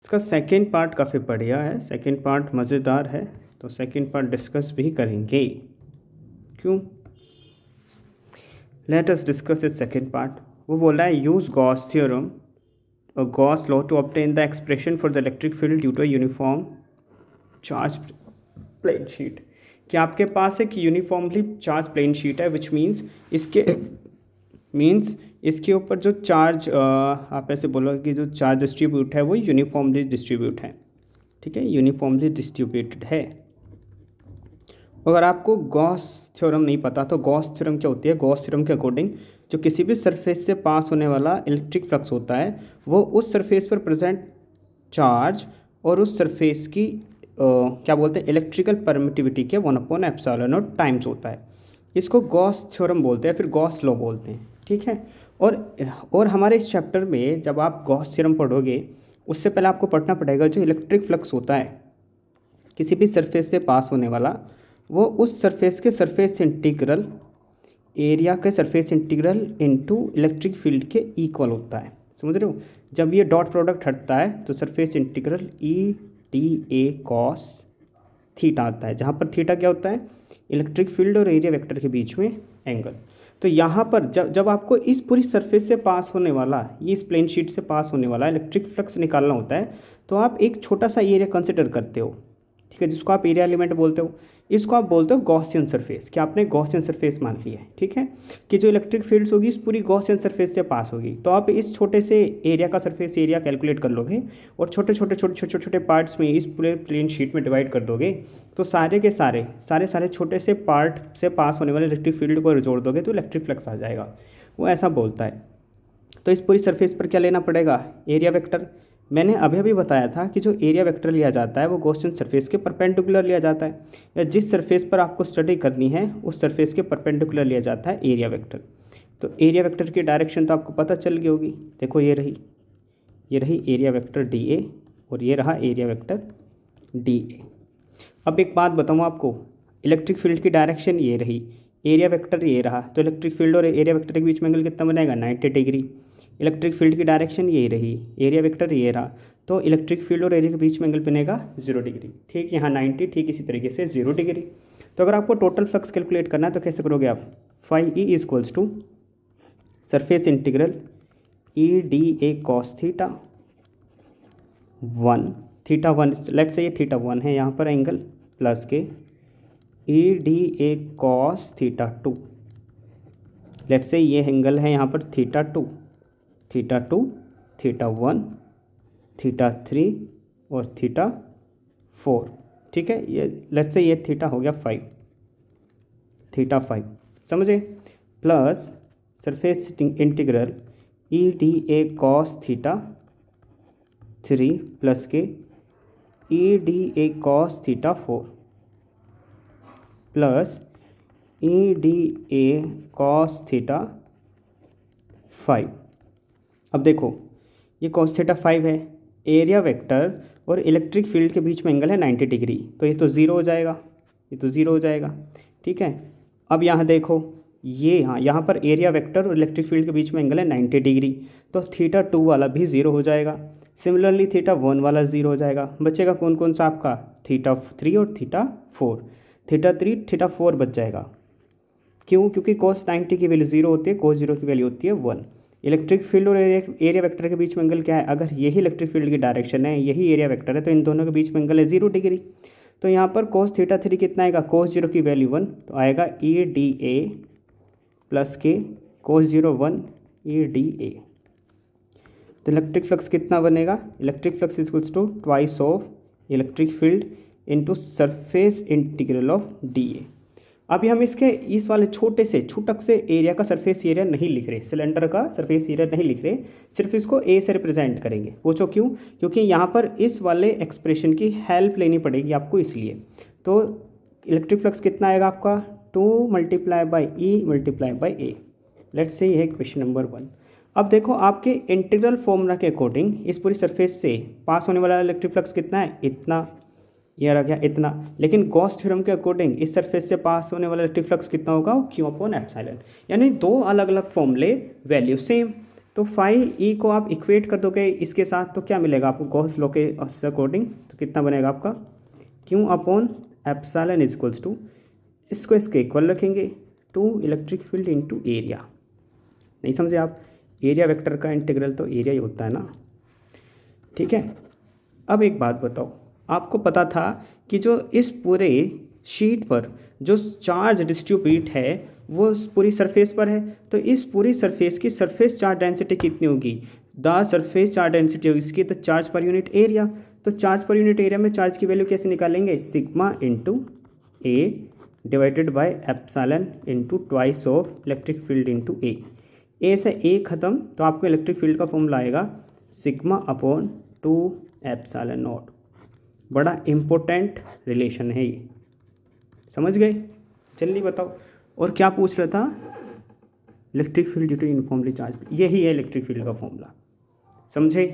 इसका second part काफ़ी बढ़िया है, सेकेंड पार्ट मज़ेदार है, तो सेकेंड पार्ट डिस्कस भी करेंगे। क्यों? Let us discuss it second part. वो बोल रहा है यूज़ गॉस थ्योरम और Gauss law to obtain the expression for the electric field due to uniform charge plane sheet. कि आपके पास एक यूनिफॉर्मली चार्ज प्लेन शीट है, विच मीन्स इसके ऊपर जो चार्ज आप ऐसे बोलोगे कि जो चार्ज डिस्ट्रीब्यूट है वो यूनिफॉर्मली डिस्ट्रीब्यूट है। ठीक है, यूनिफॉर्मली डिस्ट्रीब्यूटेड है। अगर आपको गॉस थ्योरम नहीं पता तो गॉस थ्योरम क्या होती है? गॉस थ्योरम के अकॉर्डिंग जो किसी भी सरफेस से पास होने वाला इलेक्ट्रिक फ्लक्स होता है वो उस सरफेस पर प्रेजेंट चार्ज और उस सरफेस की क्या बोलते हैं, इलेक्ट्रिकल परमिटिविटी के 1/ε0 टाइम्स होता है। इसको गॉस थ्योरम बोलते हैं, फिर गॉस लॉ बोलते हैं। ठीक है, और हमारे इस चैप्टर में जब आप गॉस थ्योरम पढ़ोगे उससे पहले आपको पढ़ना पड़ेगा जो इलेक्ट्रिक फ्लक्स होता है किसी भी सरफेस से पास होने वाला, वो उस सरफेस के सरफेस इंटीग्रल एरिया के surface integral into electric field के इक्वल होता है। समझ रहे हो? जब ये डॉट प्रोडक्ट हटता है तो surface integral E/dA cos theta आता है, जहाँ पर थीटा क्या होता है? इलेक्ट्रिक फील्ड और एरिया वेक्टर के बीच में एंगल। तो यहाँ पर जब आपको इस पूरी सरफेस से पास होने वाला, ये इस प्लेन शीट से पास होने वाला इलेक्ट्रिक फ्लक्स निकालना होता है तो आप एक छोटा सा एरिया कंसिडर करते हो। ठीक है, जिसको आप एरिया एलिमेंट बोलते हो। इसको आप बोलते हो गॉसियन सरफेस, कि आपने गॉसियन सरफेस मान लिया है। ठीक है, कि जो इलेक्ट्रिक फील्ड्स होगी इस पूरी गॉसियन सरफेस से पास होगी। तो आप इस छोटे से एरिया का सरफेस एरिया कैलकुलेट कर लोगे और छोटे छोटे पार्ट्स में इस पूरे प्लेन शीट में डिवाइड कर दोगे, तो सारे के सारे छोटे से पार्ट से पास होने वाले इलेक्ट्रिक फील्ड को जोड़ दोगे तो इलेक्ट्रिक फ्लक्स आ जाएगा। वो ऐसा बोलता है। तो इस पूरी सरफेस पर क्या लेना पड़ेगा? Area vector. मैंने अभी बताया था कि जो एरिया वेक्टर लिया जाता है वो गॉसियन सरफेस के परपेंडिकुलर लिया जाता है, या जिस सरफेस पर आपको स्टडी करनी है उस सरफेस के परपेंडिकुलर लिया जाता है एरिया वेक्टर। तो एरिया वेक्टर की डायरेक्शन तो आपको पता चल गई होगी। देखो ये रही एरिया वेक्टर DA और ये रहा एरिया वेक्टर DA। अब एक बात बताऊँ आपको, इलेक्ट्रिक फील्ड की डायरेक्शन ये रही, एरिया वेक्टर ये रहा, तो इलेक्ट्रिक फील्ड और एरिया वेक्टर के बीच में एंगल कितना बनेगा? 90 डिग्री। इलेक्ट्रिक फील्ड की डायरेक्शन ये रही, एरिया वेक्टर ये रहा, तो इलेक्ट्रिक फील्ड और एरिया के बीच में एंगल बनेगा 0 डिग्री। ठीक, यहाँ 90, ठीक इसी तरीके से 0 डिग्री। तो अगर आपको टोटल फ्लक्स कैलकुलेट करना है तो कैसे करोगे आप? φE equals to surface integral E/dA cos theta 1, theta 1, let's say ये थीटा 1 है यहाँ पर एंगल, प्लस के E/dA cos theta 2, let's say ये एंगल है यहाँ पर थीटा 2, थीटा 1, थीटा 3 और थीटा 4। ठीक है, ये लेट्स से ये थीटा हो गया 5, थीटा 5, समझे? Plus surface integral E/dA cos theta 3 plus के E/dA cos theta 4 plus E/dA cos theta 5। अब देखो ये cos थीटा 5 है, एरिया वेक्टर और इलेक्ट्रिक फील्ड के बीच में एंगल है 90 डिग्री, तो ये तो ज़ीरो हो जाएगा, ये तो ज़ीरो हो जाएगा। ठीक है, अब यहाँ देखो ये यहाँ पर एरिया वेक्टर और इलेक्ट्रिक फील्ड के बीच में एंगल है 90 डिग्री, तो थीटा 2 वाला भी ज़ीरो हो जाएगा। सिमिलरली थीटा 1 वाला ज़ीरो हो जाएगा। बचेगा कौन कौन सा आपका? थीटा 3 और थीटा 4। थीटा 3 थीटा 4 बच जाएगा। क्यों? क्योंकि cos 90 की वैल्यू 0 होती है, cos 0 की वैल्यू होती है 1। इलेक्ट्रिक फील्ड और एरिया वेक्टर के बीच में एंगल क्या है? अगर यही इलेक्ट्रिक फील्ड की डायरेक्शन है, यही एरिया वेक्टर है, तो इन दोनों के बीच में एंगल है 0 डिग्री। तो यहाँ पर cos थीटा 3 कितना आएगा? cos 0 की वैल्यू 1, तो आएगा E/dA प्लस के cos 0 1 E/dA। तो इलेक्ट्रिक फ्लक्स कितना बनेगा? Electric flux equals to twice of electric field into surface integral of DA। अभी हम इसके इस वाले छोटे से छुटक से एरिया का सरफेस एरिया नहीं लिख रहे, सिलेंडर का सरफेस एरिया नहीं लिख रहे, सिर्फ इसको A से रिप्रेजेंट करेंगे। पूछो क्यों? क्योंकि यहाँ पर इस वाले एक्सप्रेशन की हेल्प लेनी पड़ेगी आपको, इसलिए। तो इलेक्ट्रिक फ्लक्स कितना आएगा आपका? 2 × E × A। लेट्स से ये है क्वेश्चन नंबर 1। अब देखो आपके इंटीग्रल फॉर्मूला के अकॉर्डिंग इस पूरी सरफेस से पास होने वाला इलेक्ट्रिक फ्लक्स कितना है? इतना, ये रह गया इतना। लेकिन गॉस थ्योरम के अकॉर्डिंग इस सरफेस से पास होने वाला इलेक्ट्रिक फ्लक्स कितना होगा? Q/ε। यानी दो अलग अलग फॉर्मूले, वैल्यू सेम। तो फाई ई को आप इक्वेट कर दोगे इसके साथ तो क्या मिलेगा आपको गॉस लॉ के अकॉर्डिंग, तो कितना बनेगा आपका Q upon epsilon is equals to, इसको इसके इक्वल रखेंगे to electric field into area. नहीं समझे आप, एरिया वेक्टर का इंटीग्रल तो एरिया ही होता है ना, ठीक है। अब एक बात बताओ, आपको पता था कि जो इस पूरे शीट पर जो चार्ज डिस्ट्रीब्यूट है वो पूरी सरफेस पर है, तो इस पूरी सरफेस की सरफेस चार्ज डेंसिटी कितनी होगी, द सरफेस चार्ज डेंसिटी होगी इसकी, the charge per unit area. तो चार्ज पर यूनिट एरिया में चार्ज की वैल्यू कैसे निकालेंगे, sigma into A divided by epsilon into twice of electric field into A से ए ख़त्म, तो आपको इलेक्ट्रिक फील्ड का फॉर्मूला आएगा सिग्मा अपॉन 2 एप्सिलॉन नॉट। बड़ा इम्पोर्टेंट रिलेशन है ये, समझ गए। जल्दी बताओ, और क्या पूछ रहा था, electric field due to uniformly charge, यही है इलेक्ट्रिक फील्ड का फॉर्मूला, समझे।